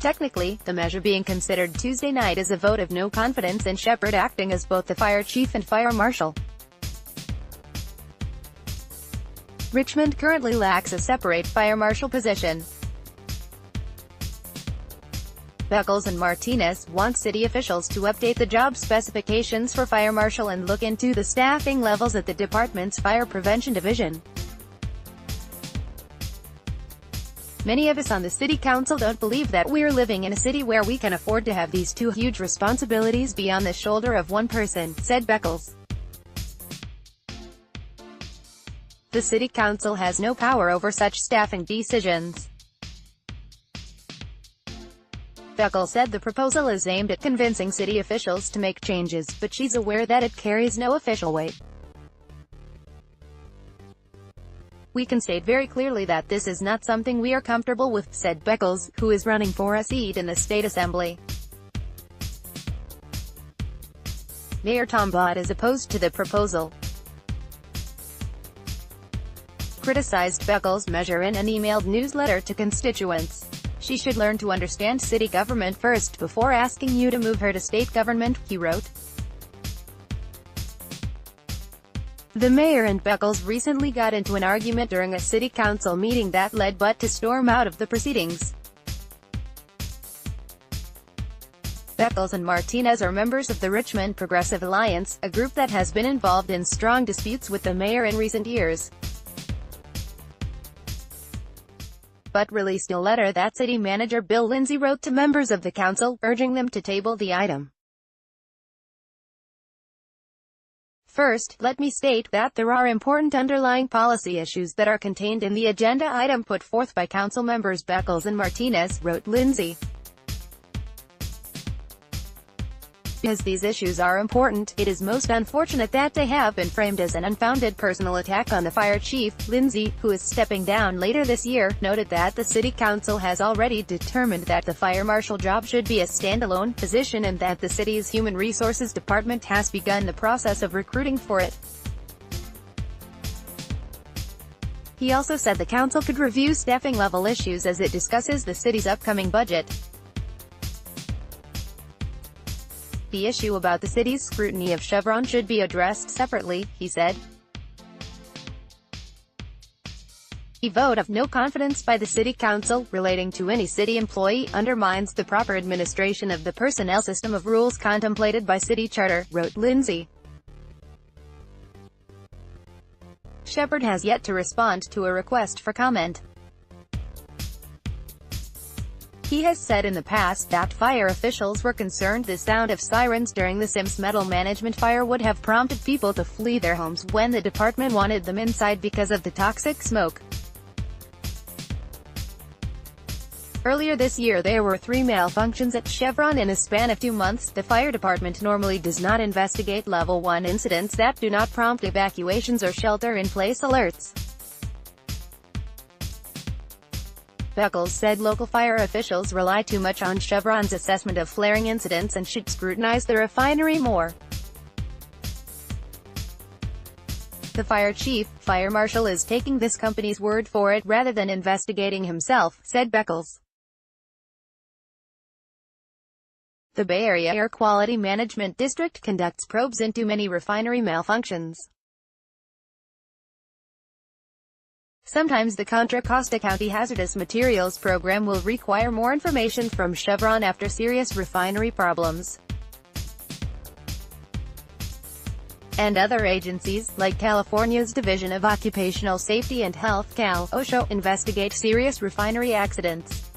Technically, the measure being considered Tuesday night is a vote of no confidence in Sheppard acting as both the fire chief and fire marshal. Richmond currently lacks a separate fire marshal position. Beckles and Martinez want city officials to update the job specifications for fire marshal and look into the staffing levels at the department's fire prevention division. Many of us on the city council don't believe that we're living in a city where we can afford to have these two huge responsibilities be on the shoulder of one person, said Beckles. The city council has no power over such staffing decisions. Beckles said the proposal is aimed at convincing city officials to make changes, but she's aware that it carries no official weight. "We can state very clearly that this is not something we are comfortable with," said Beckles, who is running for a seat in the state assembly. Mayor Tom Bott is opposed to the proposal. Criticized Beckles' measure in an emailed newsletter to constituents. "She should learn to understand city government first before asking you to move her to state government," he wrote. The mayor and Beckles recently got into an argument during a city council meeting that led Bott to storm out of the proceedings. Beckles and Martinez are members of the Richmond Progressive Alliance, a group that has been involved in strong disputes with the mayor in recent years. Bott released a letter that city manager Bill Lindsay wrote to members of the council, urging them to table the item. "First, let me state that there are important underlying policy issues that are contained in the agenda item put forth by council members Beckles and Martinez," wrote Lindsay. "Because these issues are important, it is most unfortunate that they have been framed as an unfounded personal attack on the fire chief." Lindsay, who is stepping down later this year, noted that the city council has already determined that the fire marshal job should be a standalone position and that the city's human resources department has begun the process of recruiting for it. He also said the council could review staffing level issues as it discusses the city's upcoming budget. "The issue about the city's scrutiny of Chevron should be addressed separately," he said. A vote of no confidence by the city council, relating to any city employee, undermines the proper administration of the personnel system of rules contemplated by city charter, wrote Lindsay. Sheppard has yet to respond to a request for comment. He has said in the past that fire officials were concerned the sound of sirens during the Sims Metal Management fire would have prompted people to flee their homes when the department wanted them inside because of the toxic smoke. Earlier this year there were 3 malfunctions at Chevron in a span of 2 months. The fire department normally does not investigate level 1 incidents that do not prompt evacuations or shelter-in-place alerts. Beckles said local fire officials rely too much on Chevron's assessment of flaring incidents and should scrutinize the refinery more. "The fire chief, fire marshal, is taking this company's word for it rather than investigating himself," said Beckles. The Bay Area Air Quality Management District conducts probes into many refinery malfunctions. Sometimes the Contra Costa County Hazardous Materials Program will require more information from Chevron after serious refinery problems. And other agencies, like California's Division of Occupational Safety and Health (Cal) OSHA, investigate serious refinery accidents.